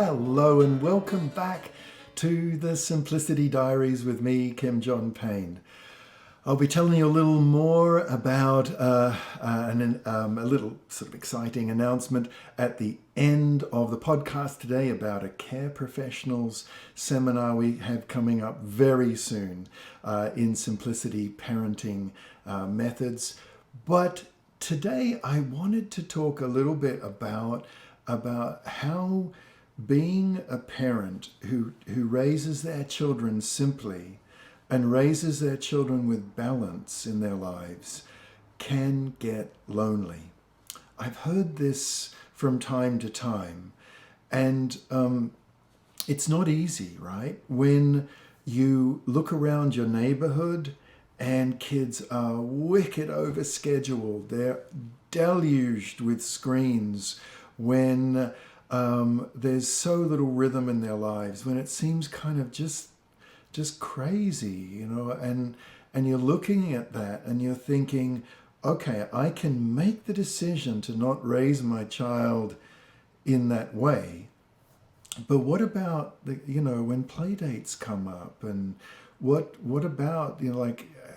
Hello and welcome back to the Simplicity Diaries with me, Kim John Payne. I'll be telling you a little more about a little sort of exciting announcement at the end of the podcast today about a care professionals seminar we have coming up very soon in simplicity parenting methods. But today I wanted to talk a little bit about how being a parent who raises their children simply and raises their children with balance in their lives can get lonely. I've heard this from time to time, and it's not easy, right? When you look around your neighborhood and kids are wicked overscheduled, they're deluged with screens, when there's so little rhythm in their lives, when it seems kind of just crazy, and you're looking at that and you're thinking, okay, I can make the decision to not raise my child in that way. But what about when play dates come up, and what about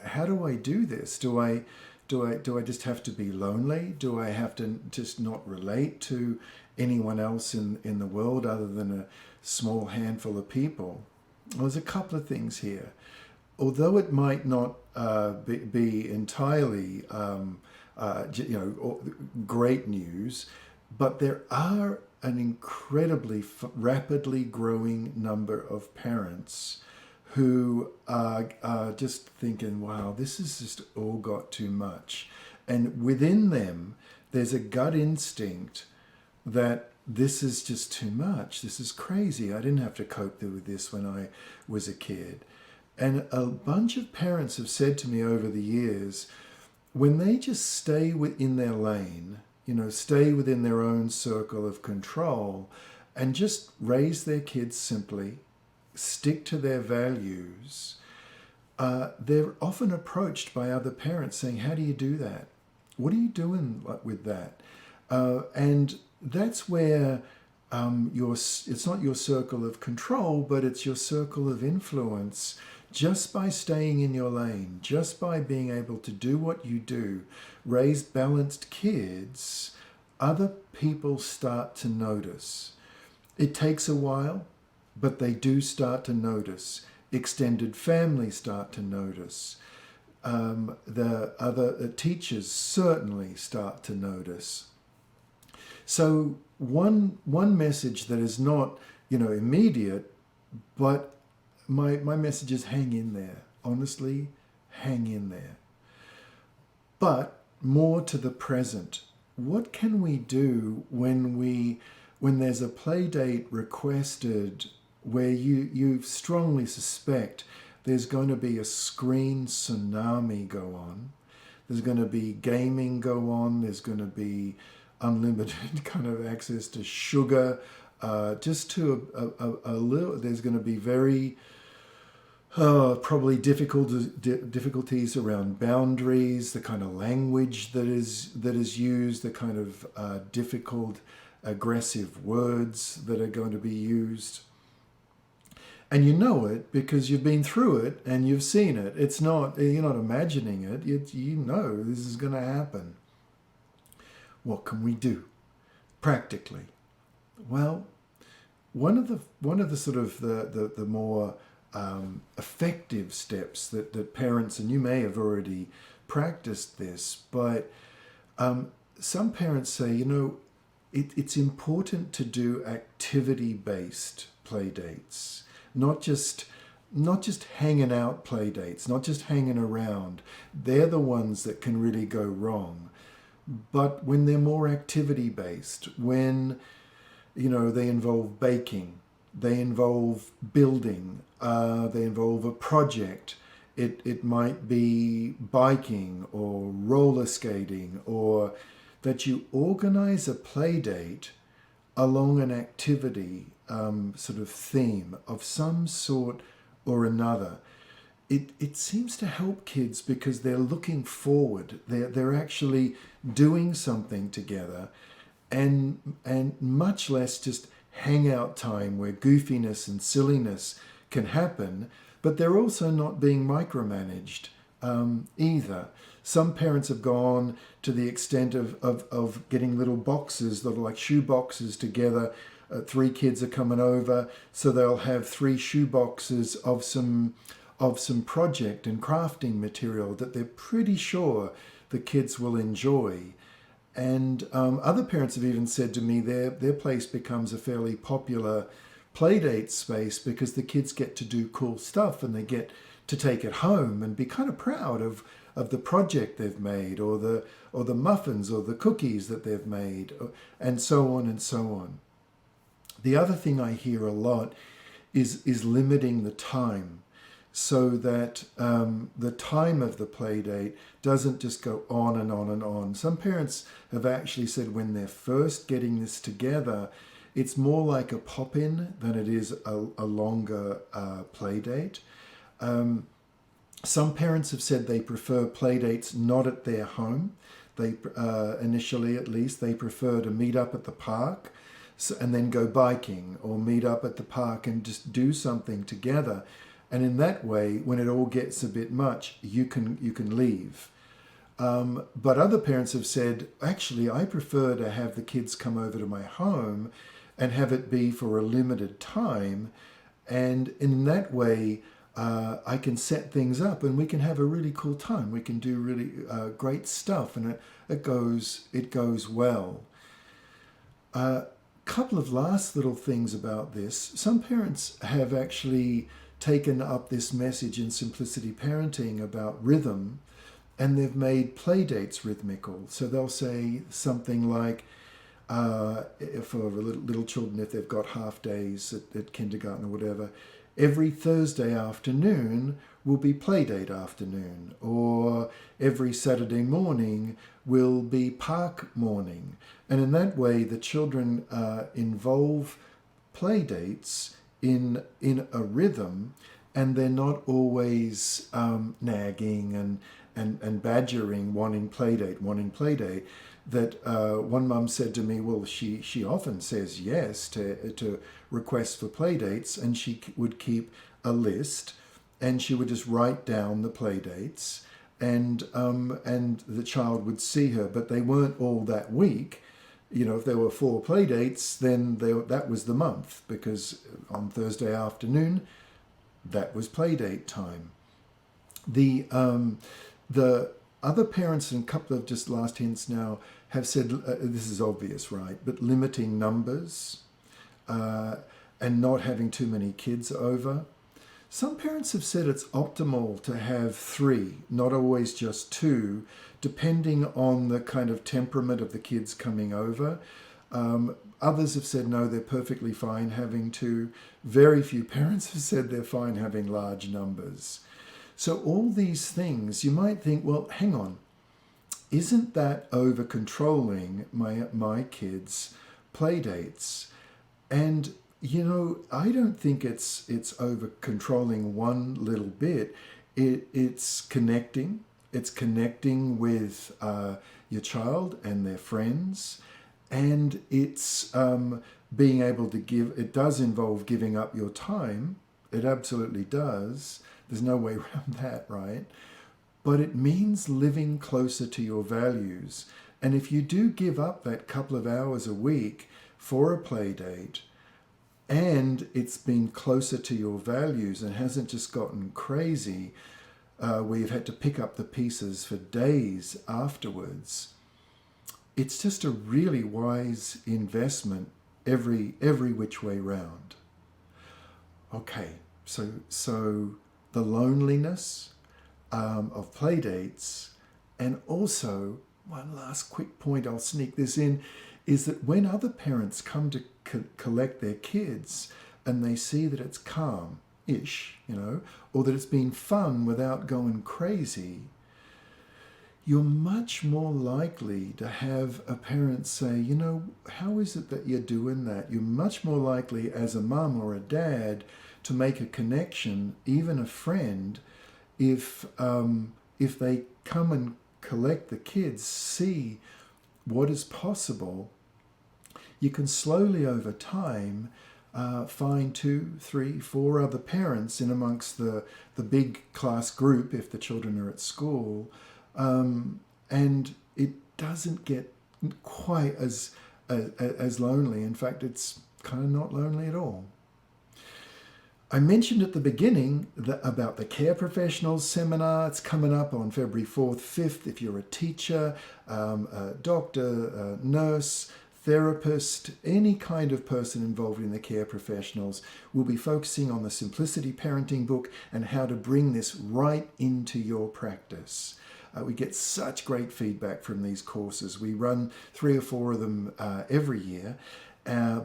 how do I do this? Do I just have to be lonely? Do I have to just not relate to anyone else in the world other than a small handful of people? Well, there's a couple of things here. Although it might not be entirely great news, but there are an incredibly rapidly growing number of parents who are just thinking, wow, this has just all got too much. And within them, there's a gut instinct that this is just too much. This is crazy. I didn't have to cope with this when I was a kid. And a bunch of parents have said to me over the years, when they just stay within their lane, stay within their own circle of control and just raise their kids simply, stick to their values, they're often approached by other parents saying, how do you do that? What are you doing with that? And that's where it's not your circle of control, but it's your circle of influence. Just by staying in your lane, just by being able to do what you do, raise balanced kids, other people start to notice. It takes a while, but they do start to notice. Extended families start to notice. The other teachers certainly start to notice. So one message that is not, immediate, but my message is hang in there. Honestly, hang in there. But more to the present. What can we do when there's a play date requested where you strongly suspect there's going to be a screen tsunami go on? There's going to be gaming go on. There's going to be unlimited kind of access to sugar, just to a little. There's going to be very probably difficulties around boundaries, the kind of language that is used, the kind of difficult, aggressive words that are going to be used. And you know it because you've been through it and you've seen it. It's not, you're not imagining it. You know this is going to happen. What can we do practically? Well, one of the sort of the more effective steps that parents, and you may have already practiced this, but some parents say, it's important to do activity-based play dates, not just hanging out play dates, not just hanging around. They're the ones that can really go wrong. But when they're more activity-based, when they involve baking, they involve building, they involve a project. It might be biking or roller skating, or that you organize a play date along an activity sort of theme of some sort or another. It seems to help kids because they're looking forward. They're actually doing something together, and much less just hangout time where goofiness and silliness can happen, but they're also not being micromanaged either. Some parents have gone to the extent of getting little boxes that are like shoe boxes together. 3 kids are coming over, so they'll have 3 shoe boxes of some project and crafting material that they're pretty sure the kids will enjoy. And other parents have even said to me their place becomes a fairly popular playdate space because the kids get to do cool stuff and they get to take it home and be kind of proud of the project they've made, or the muffins or the cookies that they've made, and so on and so on. The other thing I hear a lot is limiting the time, so that the time of the play date doesn't just go on and on and on. Some parents have actually said when they're first getting this together, it's more like a pop-in than it is a longer play date. Some parents have said they prefer play dates not at their home. They initially, at least, they prefer to meet up at the park and then go biking, or meet up at the park and just do something together. And in that way, when it all gets a bit much, you can leave. But other parents have said, actually, I prefer to have the kids come over to my home and have it be for a limited time. And in that way, I can set things up and we can have a really cool time. We can do really great stuff, and it goes well. Couple of last little things about this. Some parents have actually taken up this message in Simplicity Parenting about rhythm, and they've made play dates rhythmical. So they'll say something like, for little children, if they've got half days at kindergarten or whatever, every Thursday afternoon will be play date afternoon, or every Saturday morning will be park morning. And in that way, the children involve play dates in a rhythm, and they're not always nagging and badgering, wanting play date. That one mum said to me, well, she often says yes to requests for play dates, and she would keep a list, and she would just write down the play dates, and the child would see her, but they weren't all that week. You know, if there were 4 play dates, then that was the month, because on Thursday afternoon, that was play date time. The other parents, and a couple of just last hints now, have said, this is obvious, right? But limiting numbers and not having too many kids over. Some parents have said it's optimal to have 3, not always just 2, depending on the kind of temperament of the kids coming over. Others have said, no, they're perfectly fine having 2. Very few parents have said they're fine having large numbers. So all these things, you might think, well, hang on, isn't that over controlling my kids' play dates? And you know, I don't think it's over controlling one little bit. It's connecting. It's connecting with your child and their friends, and it's being able to give. It does involve giving up your time. It absolutely does. There's no way around that, right? But it means living closer to your values. And if you do give up that couple of hours a week for a play date, and it's been closer to your values and hasn't just gotten crazy, where you've had to pick up the pieces for days afterwards, it's just a really wise investment every which way round. Okay, so the loneliness of play dates, and also one last quick point, I'll sneak this in, is that when other parents come to collect their kids and they see that it's calm-ish, you know, or that it's been fun without going crazy, you're much more likely to have a parent say, you know, how is it that you're doing that? You're much more likely as a mum or a dad to make a connection, even a friend, if they come and collect the kids, see what is possible you can slowly over time find 2, 3, 4 other parents in amongst the big class group if the children are at school, and it doesn't get quite as lonely. In fact, it's kind of not lonely at all. I mentioned at the beginning about the Care Professionals Seminar. It's coming up on February 4th, 5th. If you're a teacher, a doctor, a nurse, therapist, any kind of person involved in the care professionals, we'll be focusing on the Simplicity Parenting book and how to bring this right into your practice. We get such great feedback from these courses. We run 3 or 4 of them every year.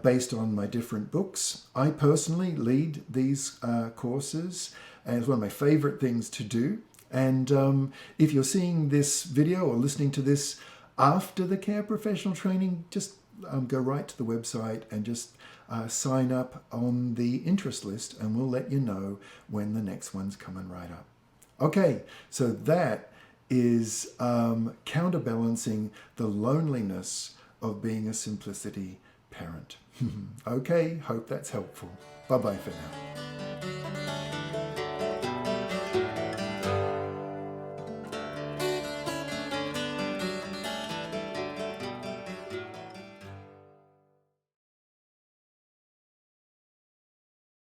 Based on my different books. I personally lead these courses, and it's one of my favorite things to do. And if you're seeing this video or listening to this after the care professional training, just go right to the website and just sign up on the interest list, and we'll let you know when the next one's coming right up. Okay, so that is counterbalancing the loneliness of being a Simplicity parent. Okay, hope that's helpful. Bye-bye for now.